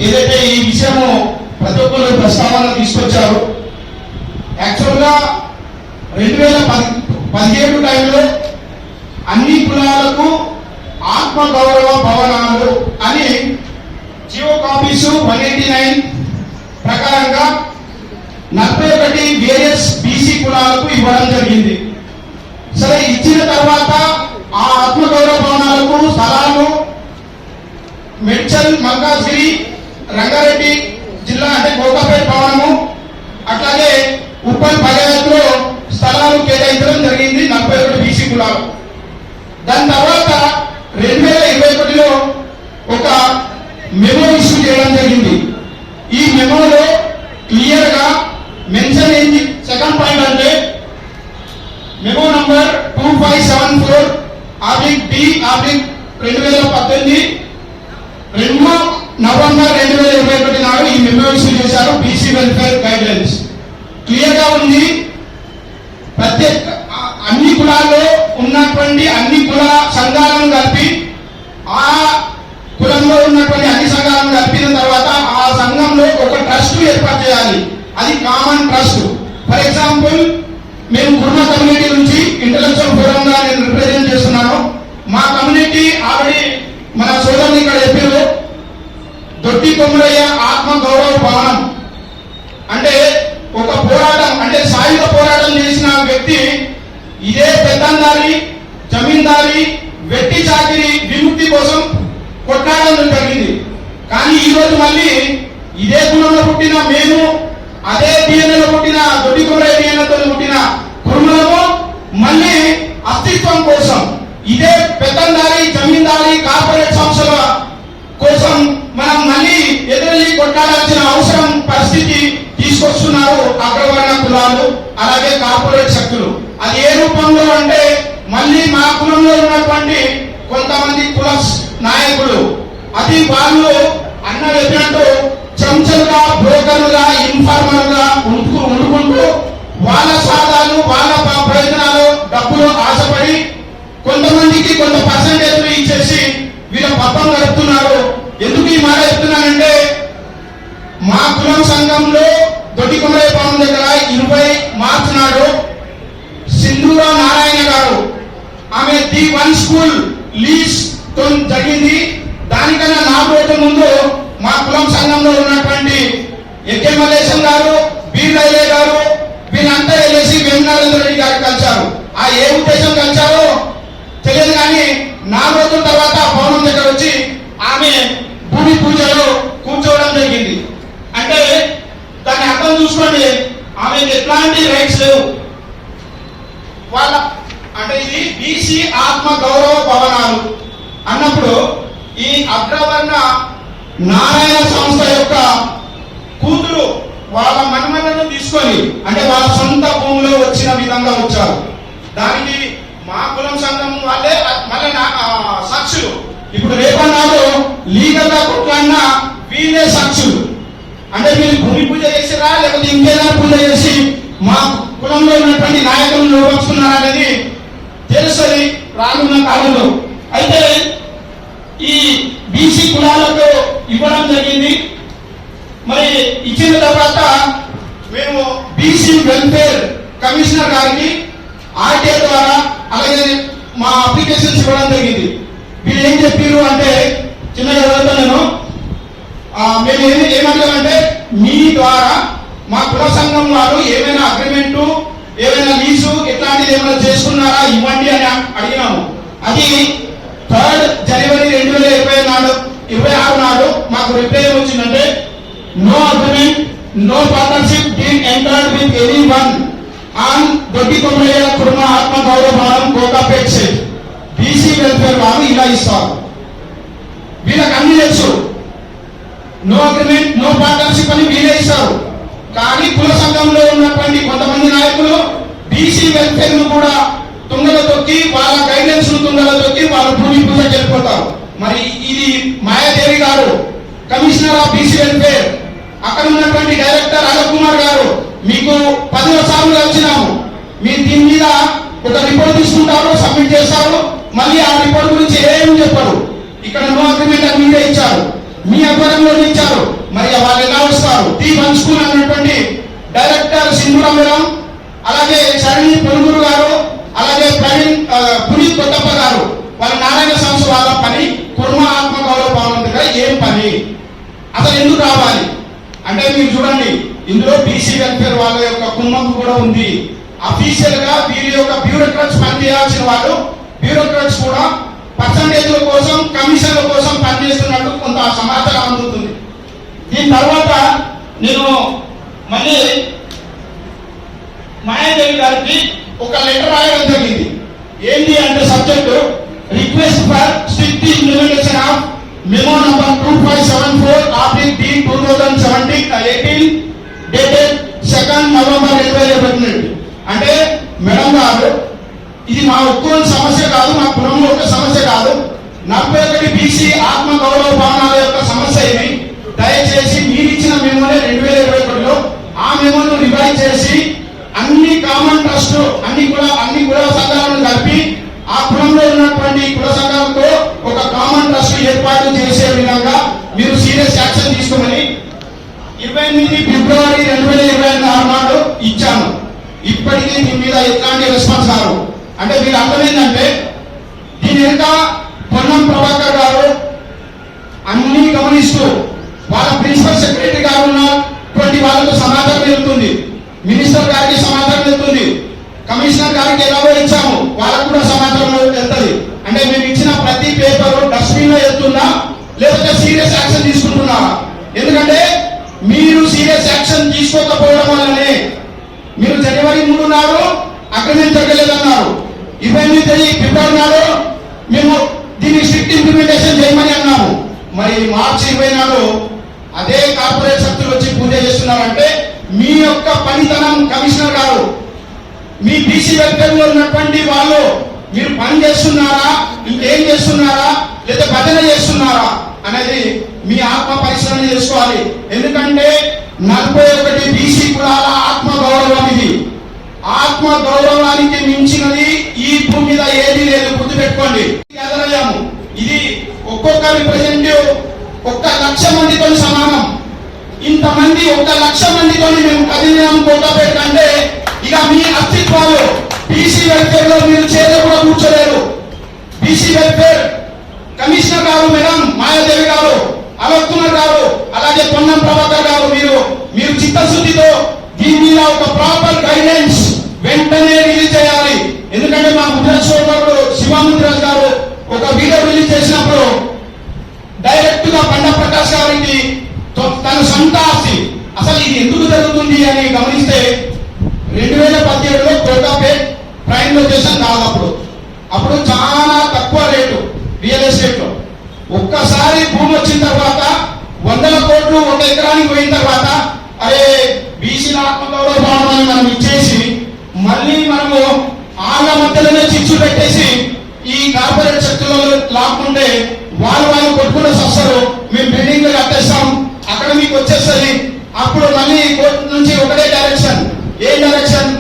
ఏదైతే ఈ విషయము ప్రతి ఒక్కరు ప్రస్తావన తీసుకొచ్చారు. యాక్చువల్గా 2017 టైంలో అన్ని కులాలకు ఆత్మ గౌరవ భవనాలు అని జియో కాపీస్ 189 ప్రకారంగా 41 వేరియస్ బీసీ కులాలకు ఇవ్వడం జరిగింది. సరే, ఇచ్చిన తర్వాత ఆ ఆత్మ గౌరవ భవనాలకు స్థలాలు మెడ్చల్, మల్కాజ్గిరి, రంగారెడ్డి జిల్లా అంటే కోకాపేట భవనము, అట్లాగే ఉప్పల్ పంచాయత్లో స్థలాలు కేటాయించడం జరిగింది 41 బీసీ కులాలు. దాని తర్వాత 2021లో ఒక మెమో ఇష్యూ చేయడం జరిగింది. ఈ మెమోలో క్లియర్ గా మెన్షన్ ఏంటి, సెకండ్ పాయింట్ అంటే మెమో నంబర్ 2574/D/2018 2 నవంబర్ 2021 నాడు ఈ మెమో ఇష్యూ చేశారు. BC welfare guide lines clear గా ఉంది. ప్రత్యేక అన్ని కులాల్లో ఉన్నటువంటి అన్ని కుల సంఘాలను కలిపి ఆ కులంలో ఉన్నటువంటి అన్ని సంఘాలను కలిపిన తర్వాత ఆ సంఘంలో ఒక ట్రస్ట్ ఏర్పాటు చేయాలి. అది కామన్ ట్రస్ట్. ఫర్ ఎగ్జాంపుల్, మేము కుర్మ కమ్యూనిటీ నుంచి ఇంటలెక్చువల్ ఫోరం గా నేను రిప్రజెంట్ చేస్తున్నాను. మా కమ్యూనిటీ ఆల్రెడీ మన సోదరులు ఇక్కడ చెప్పారు, దొడ్డి కొమ్మరయ్య ఆత్మ గౌరవ భవనం అంటే ఒక పోరాటం, అంటే సాయుధ పోరాటం చేసిన వ్యక్తి. ఇదే పెద్దందారి, జమీందారి, వెట్టి చాకిరి విముక్తి కోసం కొట్లాడడం జరిగింది. కానీ ఈ రోజు మళ్ళీ ఇదే కులంలో పుట్టిన మేము, అదే డిఎన్ఏలో పుట్టిన దొడ్డి కొమ్మరయ్య డిఎన్ఏతో పుట్టిన కుటుంబము మళ్ళీ అస్తిత్వం కోసం ఇదే పెద్దందారి, జమీందారి, కార్పొరేట్ సంస్థల కోసం మనం మళ్ళీ ఎదురెళ్ళి కొట్లాడాల్సిన అవసరం పరిస్థితి తీసుకొస్తున్నారు అగ్రవర్ణ కులాలు, అలాగే కార్పొరేట్ శక్తులు. అది ఏ రూపంలో అంటే మళ్ళీ మా కులంలో ఉన్నటువంటి కొంతమంది కుల నాయకులు, అది వాళ్ళు అన్న చెప్పినట్టు చెంచలుగా, బ్రోకర్లుగా, ఇన్ఫార్మర్గా ఉండుకుంటూ వాళ్ళ స్వాదాలు, వాళ్ళ ప్రయోజనాలు, డబ్బులు ఆశపడి కొంతమందికి కొంత పర్సెంటేజ్ ఇచ్చేసి వీళ్ళ పబ్బం గడుపుతున్నారు. ఎందుకు ఈ మాట చెప్తున్నానంటే, మా కులం సంఘంలో దొడ్డి కొమ్మరయ్య భవనం దగ్గర 20 మార్చి నాడు సింధూరా నారాయణ గారు, ఆమె D1 స్కూల్ లీజ్ తో జరిగింది. దానికన్నా 4 రోజుల ముందు మా కులం సంఘంలో ఉన్నటువంటి ఎక్కే మల్లేశం గారు, బీర్ రైలే గారు, వీళ్ళంతా వెళ్ళేసి వేమనారేంద్ర రెడ్డి గారికి కలిశారు. ఆ ఏ ఉద్దేశం కలిశారో తెలియదు, కానీ 4 రోజుల తర్వాత ఆ భవనం దగ్గర వచ్చి ఆమె భూమి పూజలో కూర్చోవడం జరిగింది. అంటే దాన్ని అర్థం చూసుకోండి, ఆమెకి ఎట్లాంటి రైట్స్ లేవు. వాళ్ళ అంటే ఇది బీసీ ఆత్మ గౌరవ భవనాలు అన్నప్పుడు ఈ అగ్రవర్ణ నారాయణ సంస్థ యొక్క కూతురు వాళ్ళ మనుమలను తీసుకొని, అంటే వాళ్ళ సొంత భూమిలో వచ్చిన విధంగా వచ్చారు. దానికి మా కులం సంఘం వాళ్ళే మళ్ళీ సాక్షులు. ఇప్పుడు రేపన్నాడు లీగల్ గా కొట్లాడినా వీళ్ళే సాక్షులు. అంటే వీళ్ళు భూమి పూజ చేసిరా లేకపోతే ఇంకేదైనా పూజ చేసి మా కులంలో ఉన్నటువంటి నాయకులను నిర్వహిస్తున్నారా అనేది తెలుస్తుంది రానున్న కాలంలో. అయితే ఈ బీసీ కులాలకు ఇవ్వడం జరిగింది. మరి ఇచ్చిన తర్వాత మేము బీసీ వెల్ఫేర్ కమిషనర్ గారికి ఆర్టీఏ ద్వారా అలాగే మా అప్లికేషన్స్ ఇవ్వడం జరిగింది. వీళ్ళు ఏం చెప్పారు అంటే, చిన్నగా చదువుతాను, మేము ఏమంటామంటే మీ ద్వారా మా కుల సంఘం వారు ఏమైనా అగ్రిమెంటు, ఏమైనా లీజు ఇట్లాంటిది ఏమైనా చేసుకున్నారా ఇవ్వండి అని అడిగినాము. అది 3 జనవరి 2026 నాడు మాకు రిప్లై వచ్చిందంటే, no agreement, no partnership deed entered with any one on Doddi Komaraiah కుటుంబ ఆత్మ గౌరవ భవనం కోకాపేట సెట్. బీసీ వెల్ఫేర్ వారు ఇలా ఇస్తారు. వీళ్ళకి అన్ని తెలుసు, నో అగ్రిమెంట్, నో పార్ట్నర్షిప్ అని వీళ్ళే ఇస్తారు. కానీ కుల సంఘంలో ఉన్నటువంటి కొంతమంది నాయకులు బీసీ వెల్ఫేర్ ను కూడా తుంగలో తొక్కి, వాళ్ళ గైడెన్స్ ను తుంగలో తొక్కి వాళ్ళ భూమి పూజ వెళ్ళిపోతారు. మరి ఇది మాయాదేవి గారు, కమిషనర్ ఆఫ్ బీసీ వెల్ఫేర్, అక్కడ ఉన్నటువంటి డైరెక్టర్ అజయ్ కుమార్ గారు, మీకు 10 సార్లు వచ్చినాము, మీరు దీని మీద ఒక రిపోర్ట్ తీసుకుంటారు, సబ్మిట్ చేస్తారు, మళ్ళీ ఆ రిపోర్ట్ గురించి ఏం చెప్పరు. ఇక్కడ నో అగ్రిమెంట్ అని మీరే ఇచ్చారు. మీ ఆధ్వర్యంలో ఇచ్చారు. మరి వాళ్ళు ఎలా వస్తారు? టీ వన్ స్కూల్ అన్నటువంటి డైరెక్టర్ సింధూరా మేడం, అలాగే శరణి పొలుగురు గారు, అలాగే పునీత్ కొత్తప్ప గారు, వాళ్ళ నారాయణ సంస్థ వాళ్ళ పని కుర్మ ఆత్మగౌరవ భవనం దగ్గర ఏం పని, అసలు ఎందుకు రావాలి అంటే మీరు చూడండి, ఇందులో బీసీ వెల్ఫేర్ వాళ్ళ యొక్క కుటుంబం కూడా ఉంది. అఫీషియల్ గా వీరి యొక్క బ్యూరోక్రాట్స్ పనిచేయాల్సిన వాళ్ళు, బ్యూరోక్రాట్స్ కూడా పర్సంటేజ్ల కోసం, కమిషన్ల కోసం పనిచేస్తున్నట్టు కొంత సమాచారం అందుతుంది. దీని తర్వాత నేను మళ్ళీ మాయాదేవి గారికి ఒక లెటర్ రాయడం జరిగింది. ఏంటి అంటే subject request for strict implementation of memo number 2574/D/2017 dated 2 November 2018. అంటే మేడం గారు, ఇది మా ఒక్కరి సమస్య కాదు, మా కులంలో ఒక సమస్య కాదు, 41 బీసీ ఆత్మ గౌరవ భవనాల యొక్క సమస్య ఇది. దయచేసి మీరు ఇచ్చిన మెమోనే 2021లో ఆ మెమోను రివైజ్ చేసి అన్ని కామన్ ట్రస్ట్ అన్ని కుల సంఘాలను కలిపి ఆ కులంలో ఉన్నటువంటి కుల సంఘాలతో ఒక కామన్ ట్రస్ట్ ఏర్పాటు చేసే విధంగా మీరు సీరియస్ యాక్షన్ తీసుకోమని 28 ఫిబ్రవరి 2024 నాడు ఇచ్చాను. ఇప్పటికీ దీని మీద ఎట్లాంటి రెస్పాన్స్ రాదు. అంటే మీరు అర్థమైందంటే దీని వెనుక పొన్నం ప్రభాకర్ గారు అన్ని గమనిస్తూ వాళ్ళ ప్రిన్సిపల్ సెక్రటరీ గారు ఉన్నటువంటి వాళ్ళకు సమాచారం వెళ్తుంది, మినిస్టర్ గారికి సమాచారం వెళ్తుంది, కమిషనర్ గారికి ఎలాగో ఇచ్చాము వాళ్ళకు కూడా సమాచారం వెళ్తుంది. అంటే మేము ఇచ్చిన ప్రతి పేపర్ డస్ట్బిన్ లో వెళ్తుందా లేకపోతే సీరియస్ యాక్షన్ తీసుకుంటున్నారా? ఎందుకంటే మీరు సీరియస్ యాక్షన్ తీసుకోకపోవడం వల్లనే మీరు జనవరి 3 నాడు అగ్రిమెంట్ జరగలేదన్నారు, 28 ఫిబ్రవరి నాడు మేము దీన్ని స్ట్రిక్ట్ ఇంప్లిమెంటేషన్ చేయమని అన్నాము. మరి మార్చి 20 నాడు అదే కార్పొరేట్ శక్తులు వచ్చి పూజ చేస్తున్నారంటే మీ యొక్క పనితనం కమిషనర్ గారు, మీ బీసీ వెల్ఫేర్ లో ఉన్నటువంటి వాళ్ళు మీరు పని చేస్తున్నారా, ఇంకేం చేస్తున్నారా, లేదా భజన చేస్తున్నారా అనేది మీ ఆత్మ పరిశీలన చేసుకోవాలి. ఎందుకంటే 41 బీసీ కులాల ఆత్మ గౌరవం ఇది. ఆత్మ గౌరవానికి మించినది ఈ భూమి మీద ఏది లేదు, గుర్తుపెట్టుకోండి. ఎదురయ్యాము, ఇది ఒక్కొక్క రిప్రజెంటేటివ్ 1,00,000 మందితో సమానం. ఇంతమంది 1,00,000 మందితో మేము కదిలినాం కోటపేట అంటే ఇక మీ అస్తిత్వాలు బీసీ వెల్ఫేర్ లో మీరు చేత కూడా కూర్చోలేరు. బీసీ వెల్ఫేర్ కమిషనర్ గారు మేడం మాయాదేవి గారు, అలోక్ కుమార్ గారు, అలాగే పొన్నం ప్రభాకర్ గారు, మీరు చిత్తశుద్ధితో దీని మీద ఒక ప్రాపర్ గైడెన్స్ వెంటనే రిలీజ్ చేయాలి. ఎందుకంటే మా ముద్రశోధకుడు శివముద్రాజ్ గారు ఒక వీడియో రిలీజ్ చేసినప్పుడు డైరెక్ట్ గా బండ ప్రకాష్ గారికి తన సొంత ఆస్తి అసలు ఇది ఎందుకు జరుగుతుంది అని గమనిస్తే 2017లో కోటాపేట్ ప్రైమ్ లొకేషన్ కాదు, అప్పుడు చాలా తక్కువ రేటు రియల్ ఎస్టేట్ లో. ఒక్కసారి భూమి వచ్చిన తర్వాత 100 కోట్లు 1 ఎకరానికి పోయిన తర్వాత అరే బీసీ ఆత్మగౌరవ భవనాన్ని మనం ఇచ్చేసి మళ్ళీ మనము ఆళ్ళ మధ్యలోనే చిచ్చు పెట్టేసి ఈ కార్పొరేట్ శక్తులలో లాక్కుంటే వాళ్ళు కొట్టుకున్న సస్తారు, మేము బిల్డింగ్ కట్టేస్తాం అక్కడ మీకు వచ్చేస్తుంది. అప్పుడు మళ్ళీ కోర్టు నుంచి ఒకటే డైరెక్షన్, ఏ డైరెక్షన్?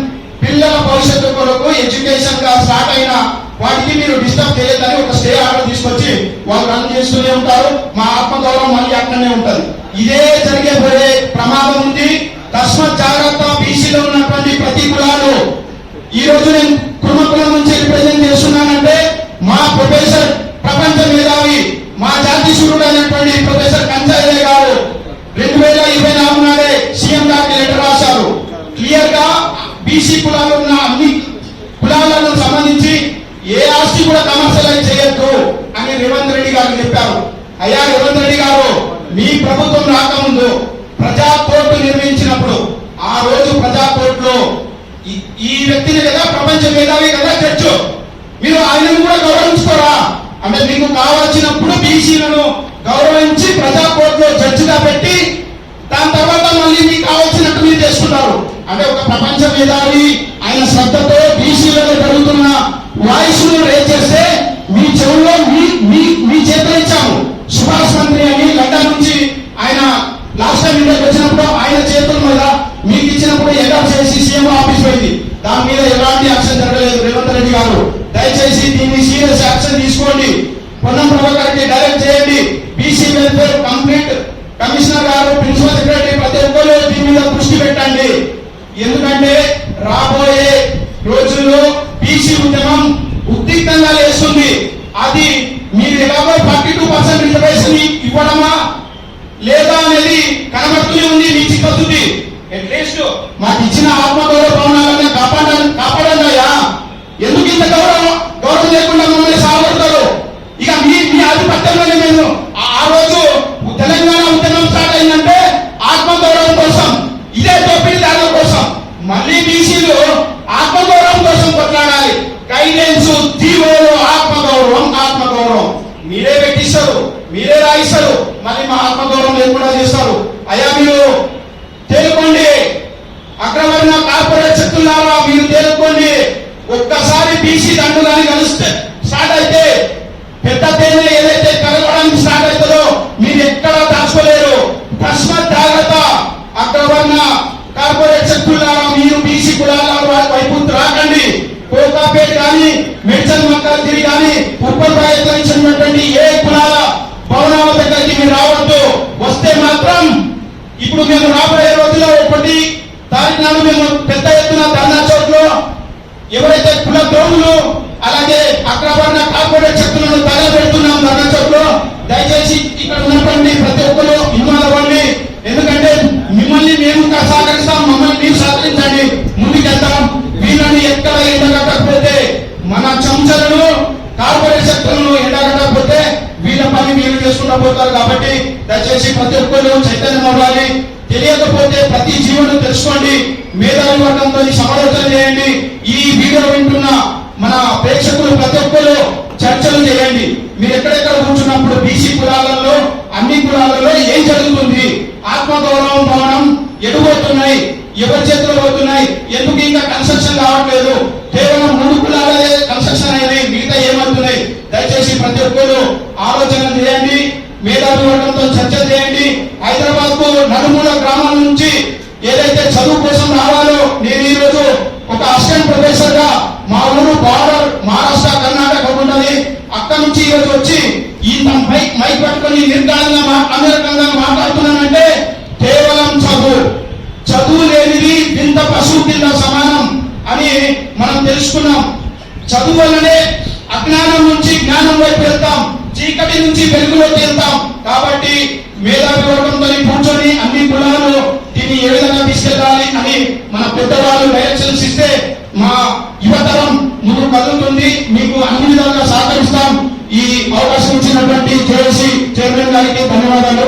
పిల్లల భవిష్యత్తు కొరకు ఎడ్యుకేషన్ గా స్టార్ట్ అయిన వాటికి మీరు డిస్టర్బ్ చేయొద్దని ఒక స్టే ఆర్డర్ తీసుకొచ్చి వాళ్ళు రన్ చేస్తూనే ఉంటారు. మా ఆత్మగౌరవం మళ్ళీ అక్కడనే ఉంటది. ఇదే జరిగే పోయే ప్రమాదం ఉంది. తస్మత్ జాగ్రత్త. బీసీలో ఉన్నటువంటి ప్రతి కులాలు ఈ రోజు నేను కులం నుంచి రిప్రజెంట్ చేస్తున్నానంటే మా ప్రొఫెసర్ ప్రపంచ మేధావి మా జాతి సూర్యుడు అయినటువంటి ప్రొఫెసర్ కంచాయ్య గారు 2024 నాడే సీఎం గారికి లెటర్ రాశారు. క్లియర్ గా బీసీ కులాలు ఉన్న అన్ని కులాలకు సంబంధించి ఏ ఆస్తి కూడా కమర్షియలైజ్ చేయొద్దు అని రేవంత్ రెడ్డి గారు చెప్పారు. అయ్యా రేవంత్ రెడ్డి గారు, మీ ప్రభుత్వం రాకముందు ప్రజా కోర్టు నిర్మించినప్పుడు ఆ రోజు ప్రజా కోర్టులో ఈ వ్యక్తిని కదా ప్రపంచ మేధావి కదా జడ్జి, మీరు ఆయనను కూడా గౌరవించుకోరా అంటే మీకు కావాల్సినప్పుడు బీసీలను గౌరవించి ప్రజా కోర్టులో జడ్జిగా పెట్టి దాని తర్వాత మళ్ళీ మీకు కావాల్సినట్టు మీరు చేసుకున్నారు. అంటే ఒక ప్రపంచ మేధావి ఆయన శ్రద్ధతో బీసీలలో జరుగుతున్న వాయిస్ ను రేజ్ చేస్తే మీ చెవుల్లో మీ చేతులు ఇచ్చాము. సుభాష్ మంత్రి అని లండన్ నుంచి ఆయన లాస్ట్ టైం ఇండియాకి వచ్చినప్పుడు ఆయన చేతుల మీద మీకు ఇచ్చినప్పుడు ఎగర్ చేసి సీఎం ఆఫీస్ పోయింది. దాని మీద ఎలాంటి యాక్షన్ జరగలేదు. రేవంత్ రెడ్డి గారు దయచేసి దీన్ని సీరియస్ యాక్షన్ తీసుకోండి. పొన్నం ప్రభాకర్కి డైరెక్ట్ చేయండి. బీసీ వెల్ఫేర్ కంప్లీట్ కమిషనర్ గారు, ప్రిన్సిపల్ సెక్రటరీ ప్రతి ఒక్కరు దీని మీద దృష్టి పెట్టండి. ఎందుకంటే రాబోయే రోజుల్లో బీసీ ఉద్యమం ఉద్రిక్తంగా లేస్తుంది. అది మీరు ఎలాగో 42% రిజర్వేషన్ ఇవ్వడమా లేదా అనేది కనబడుతూనే ఉంది మీ చిత్తశుద్ధి. అట్లీస్ట్ మాకు ఇచ్చిన ఆత్మగౌరవ భవనాలనే కాపాడండి అయ్యా. ఎందుకు ఇంత గౌరవం లేకుండా మమ్మల్ని సాగొడతారు? ఇక మీ ఆధిపత్యంలోనే మేము ఆ రోజు తెలంగాణ ఉద్యమం స్టార్ట్ అయిందంటే ఆత్మగౌరవం కోసం, ఇదే దోపిడీదారుల కోసం. మళ్ళీ బీసీలు ఆత్మగౌరవం కోసం కొట్లాడాలి. గైడెన్స్, జీవోలు, ఆత్మగౌరవం మీరే పెట్టిస్తారు, మీరే రాయిస్తారు. మళ్ళీ మా ఆత్మగౌరవం లేకుండా చేస్తారు. అయ్యా మీరు తేలుకోండి. అగ్రవర్ణ కార్పొరేట్ శక్తులారా మీరు తేలుకోండి. ఒక్కసారి బీసీ దండుగాని కలిస్తే స్టార్ట్ అయితే పెద్ద తేనె ఏదైతే కలగడానికి స్టార్ట్ అవుతుందో మీరు ఎక్కడా దాచుకోలేరు. తస్మాత్ జాగ్రత్త. అగ్రవర్ణ కార్పొరేట్ శక్తులారా మీరు బీసీ కులాల వైపు రాకండి. కోకాపేట కానీ మెడ్చల్ మల్కాజ్గిరి కానీ ఉప్పల్ ప్రయత్నించినటువంటి ఏ కులాల భవనాల దగ్గరికి మీరు రావద్దు. వస్తే మాత్రం ఇప్పుడు మేము రాబోయే రోజుల్లో 1 తారీఖు నాడు మేము పెద్ద ఎత్తున ధర్నా చౌక్ లో ఎవరైతే కుల ద్రోహులు అలాగే అగ్రవర్ణ కార్పొరేట్ శక్తులను తగలబెడుతున్నాం ధర్నా చౌక్ లో, దయచేసి ఇక్కడ ఉన్నటువంటి ప్రతి ఒక్కరు ఇన్వాల్వ్ అవ్వండి. ఎందుకంటే మిమ్మల్ని మేము సహకరిస్తాం, మమ్మల్ని మీరు సహకరించండి, ముందుకెళ్తాం. వీళ్ళని ఎక్కడ ఎండగట్టకపోతే మన చంచలను కార్పొరేట్ శక్తులను ఎండగట్టకపోతే వీళ్ళ పని మీరు చేసుకుంటూ పోతారు. కాబట్టి దయచేసి ప్రతి ఒక్కరు చైతన్యం అవ్వాలి. తెలియకపోతే ప్రతి జీవనం తెలుసుకోండి. మేధావి వర్గంతో సమాలోచన చేయండి. ఈ వీడియో వింటున్న మన ప్రేక్షకులు ప్రతి ఒక్కరు చర్చలు చేయండి. మీరు ఎక్కడెక్కడ కూర్చున్నప్పుడు బీసీ కులాలలో అన్ని కులాలలో ఏం జరుగుతుంది, ఆత్మగౌరవం భవనం ఎడుపోతున్నాయి, ఎవరి చేతిలో పోతున్నాయి, ఎందుకు ఇంకా కన్స్ట్రక్షన్ కావట్లేదు, కేవలం 3 కులాలే కన్స్ట్రక్షన్ అయినాయి, మిగతా ఏమవుతున్నాయి. దయచేసి ప్రతి ఒక్కరు ఆలోచన చేయండి. మేధావి వర్గంతో చర్చ చేయండి. హైదరాబాద్ కు నలుమూల గ్రామాల నుంచి ఏదైతే చదువు కోసం రావాలో, నేను ఈ రోజు ఒక అసిస్టెంట్ ప్రొఫెసర్ గా మా ఊరు బార్డర్ మహారాష్ట్ర కర్ణాటక ఉన్నది, అక్కడి నుంచి ఈ రోజు వచ్చి ఈ మైక్ పట్టుకొని నిర్ధారంగా అమెరికంగా మాట్లాడుతున్నానంటే కేవలం చదువు లేనిది వింత పశువు కింద సమానం అని మనం తెలుసుకున్నాం. చదువు వల్లనే అజ్ఞానం నుంచి జ్ఞానం వైపు వెళ్తాం, చీకటి నుంచి వెలుగులోకి వెళ్తాం. కాబట్టి మేధావి వర్గంతో కూర్చొని అన్ని కులాలు దీన్ని ఏ విధంగా తీసుకెళ్లాలి అని మన పెద్దవాళ్ళు డైరెక్షన్స్ ఇస్తే మా యువతరం ముందు కదులుతుంది. మీకు అన్ని విధాలుగా సహకరిస్తాం. ఈ అవకాశం ఇచ్చినటువంటి జేఏసీ చైర్మన్ గారికి ధన్యవాదాలు.